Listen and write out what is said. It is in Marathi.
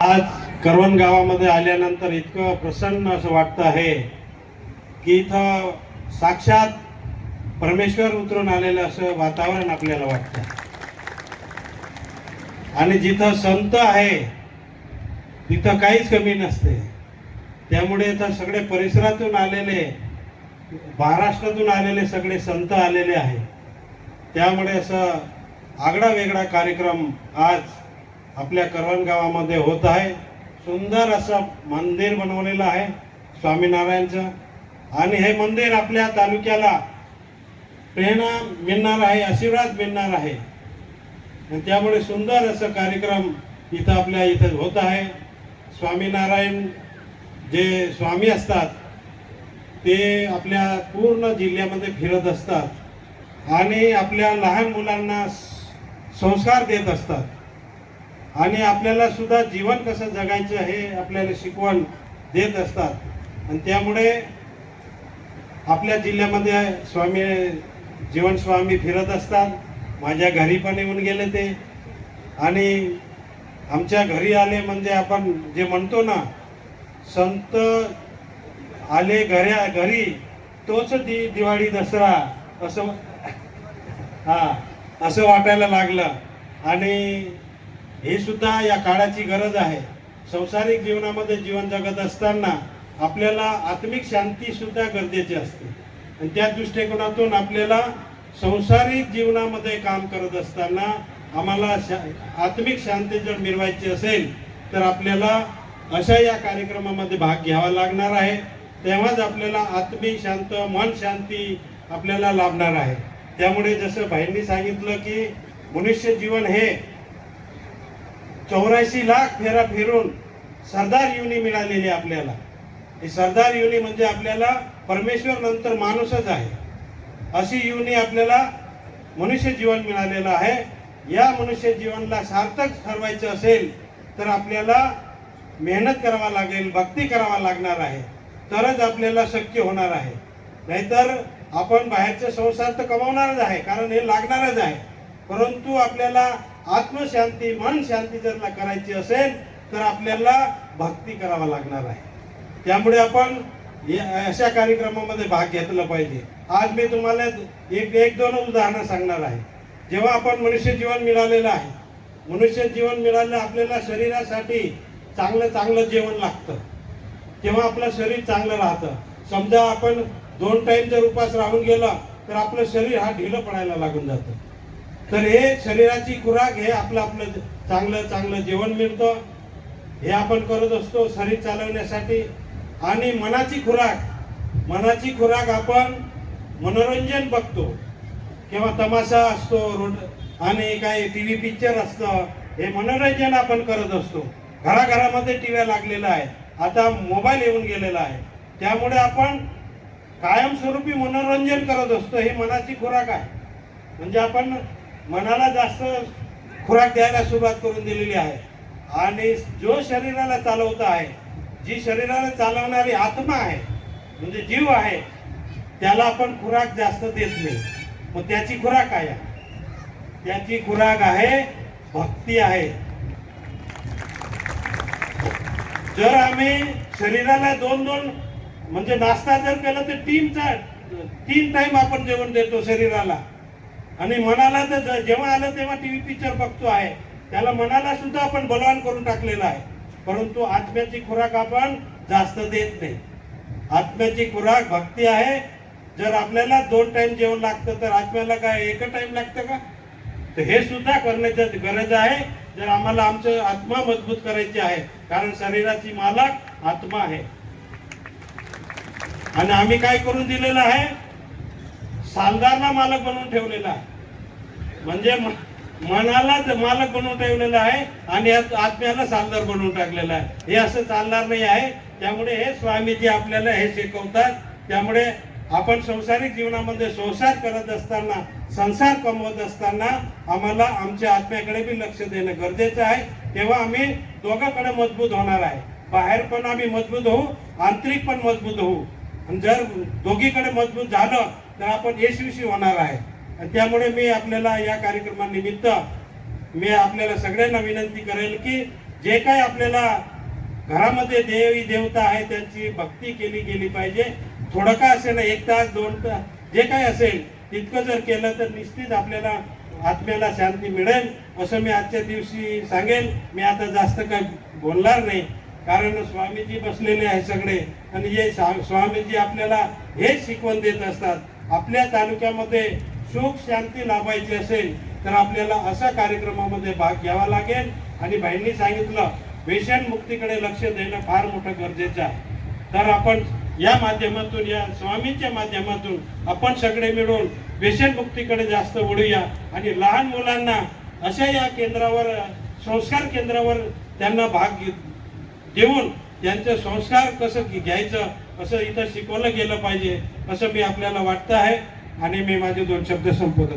आज करवण गावामध्ये आल्यानंतर इतकं प्रसन्न असं वाटतं आहे की इथं साक्षात परमेश्वर उतरून आलेलं असं वातावरण आपल्याला वाटतं. आणि जिथं संत आहे तिथं काहीच कमी नसते. त्यामुळे इथं सगळे परिसरातून आलेले, महाराष्ट्रातून आलेले सगळे संत आलेले आहे. त्यामुळे असं आगळा वेगळा कार्यक्रम आज आपल्या करवण गावामध्ये होत आहे. सुंदर असं मंदिर बनवलेलं आहे स्वामीनारायणचं. आणि हे मंदिर आपल्या तालुक्याला प्रेरणा मिळणार आहे, आशीर्वाद मिळणार आहे. आणि त्यामुळे सुंदर असं कार्यक्रम इथं आपल्या इथं होत आहे. स्वामीनारायण जे स्वामी असतात ते आपल्या पूर्ण जिल्ह्यामध्ये फिरत असतात आणि आपल्या लहान मुलांना संस्कार देत असतात आणि आपल्याला सुद्धा जीवन कसं जगायचं हे आपल्याला शिकवण देत असतात. आणि त्यामुळे आपल्या जिल्ह्यामध्ये स्वामी जीवन स्वामी फिरत असतात. माझ्या घरी पण येऊन गेले ते. आणि आमच्या घरी आले म्हणजे आपण जे म्हणतो ना, संत आले घरी तोच दिवाळी दसरा असं असं वाटायला लागलं. आणि हे सुद्धा या काळाची गरज आहे. संसारिक जीवनामध्ये जीवन जगत असताना आपल्याला आत्मिक शांती सुद्धा गरजेची असते. आणि त्या दृष्टिकोनातून आपल्याला संसारिक जीवनामध्ये काम करत असताना आम्हाला आत्मिक शांती जर मिळवायची असेल तर आपल्याला अशा या कार्यक्रमामध्ये भाग घ्यावा लागणार आहे. तेव्हाच आपल्याला आत्मिक शांत, मन शांती आपल्याला लाभणार आहे. त्यामुळे जसं भाईंनी सांगितलं की मनुष्य जीवन हे 84 लाख फेरा फिरून सरदार युनी मिळालेली आपल्याला. ही सरदार युनी म्हणजे आपल्याला परमेश्वर नंतर माणूसच आहे अशी युनी आपल्याला मनुष्य जीवन मिळालेलं आहे. या मनुष्य जीवनाला सार्थक ठरवायचं असेल तर आपल्याला मेहनत करावा लागेल, भक्ती करावा लागणार आहे, तरच आपल्याला शक्य होणार आहे. नाहीतर आपण बाहेरचे संसार तर कमावणारच आहे, कारण हे लागणारच आहे. परंतु आपल्याला आत्मशांती, मन शांती जर करायची असेल तर आपल्याला भक्ती करावा लागणार आहे. त्यामुळे आपण अशा कार्यक्रमामध्ये भाग घेतला पाहिजे. आज मी तुम्हाला एक दोन उदाहरणं सांगणार आहे. जेव्हा आपण मनुष्य जीवन मिळालेलं आहे, मनुष्य जीवन मिळालं, आपल्याला शरीरासाठी चांगलं जेवण लागतं, तेव्हा आपलं शरीर चांगलं राहतं. समजा आपण 2 टाइम जर उपास राहून गेला तर आपलं शरीर हा ढिलं पडायला लागून जातं. तर हे शरीराची खुराक, हे आपलं चांगलं जेवण मिळतं, हे आपण करत असतो शरीर चालवण्यासाठी. आणि मनाची खुराक आपण मनोरंजन बघतो, किंवा तमाशा असतो आणि काही टीव्ही पिक्चर असतं, हे मनोरंजन आपण करत असतो. घराघरामध्ये टीव्ही लागलेला आहे, आता मोबाईल येऊन गेलेला आहे. त्यामुळे आपण कायमस्वरूपी मनोरंजन करत असतो. ही मनाची खुराक आहे. म्हणजे आपण मनाला जास्त खुराक द्यायला सुरुवात करून दिलेली आहे. आणि जो शरीराला चालवत आहे, जी शरीराला चालवणारी आत्मा आहे म्हणजे जीव आहे, त्याला आपण खुराक जास्त देत नाही. मग त्याची खुराक काय आहे? त्याची खुराक आहे भक्ती आहे. जर आम्ही शरीराला दोन म्हणजे नाश्ता जर केला तर 3 टाइम आपण जेवण देतो शरीराला. आणि मनाला तर जेव्हा आलं तेव्हा टीव्ही पिक्चर बघतो आहे, त्याला मनाला सुद्धा आपण बलवान करून टाकलेला आहे. परंतु आत्म्याची खुराक आपण जास्त देत नाही. आत्म्याची खुराक भक्ती आहे. जर आपल्याला 2 टाइम जेवण लागतं तर आत्म्याला काय 1 टाइम लागतं का? तर हे सुद्धा करण्याची गरज आहे जर आम्हाला आमचं आत्मा मजबूत करायची आहे. कारण शरीराची मालक आत्मा आहे. आणि आम्ही काय करून दिलेलं आहे? सालदारला मालक बनवून ठेवलेला आहे. म्हणजे मनाला मालक बनवून ठेवलेला आहे आणि आत्म्याला सालदार बनवून टाकलेला आहे. हे असं चालणार नाही आहे. त्यामुळे हे स्वामीजी आपल्याला हे शिकवतात. त्यामुळे आपण संसारिक जीवनामध्ये संसार करत असताना, संसार कमवत असताना आम्हाला आमच्या आत्म्याकडे बी लक्ष देणं गरजेचं आहे. तेव्हा आम्ही दोघांकडे मजबूत होणार आहे. बाहेर पण आम्ही मजबूत होऊ, आंतरिक पण मजबूत होऊ. आणि जर दोघीकडे मजबूत झालं तर आपण यशस्वी होणार आहे. आणि त्यामुळे मी आपल्याला या कार्यक्रमानिमित्त मी आपल्याला सगळ्यांना विनंती करेल की जे काही आपल्याला घरामध्ये देवी देवता आहे त्यांची भक्ती केली गेली पाहिजे. थोडं का असेल, 1 तास 2 तास जे काही असेल तितकं जर केलं तर निश्चित आपल्याला आत्म्याला शांती मिळेल असं मी आजच्या दिवशी सांगेन. मी आता जास्त काही बोलणार नाही, कारण स्वामीजी बसलेले आहे सगळे, आणि हे स्वामीजी आपल्याला हेच शिकवण देत असतात. आपल्या तालुक्यामध्ये सुख शांती लाभायची असेल तर आपल्याला अशा कार्यक्रमामध्ये भाग घ्यावा लागेल. आणि बहिणी सांगितलं व्यसन मुक्तीकडे लक्ष देणं फार मोठं गरजेचं आहे. तर आपण या माध्यमातून, या स्वामींच्या माध्यमातून आपण सगळे मिळून व्यसनमुक्तीकडे जास्त वळूया आणि लहान मुलांना अशा या केंद्रावर, संस्कार केंद्रावर त्यांना भाग देऊन त्यांचे संस्कार कसं घ्यायचं असं इथं शिकवलं गेलं पाहिजे असं मी आपल्याला वाटतं आहे. आणि मी माझे 2 शब्द संपवतो.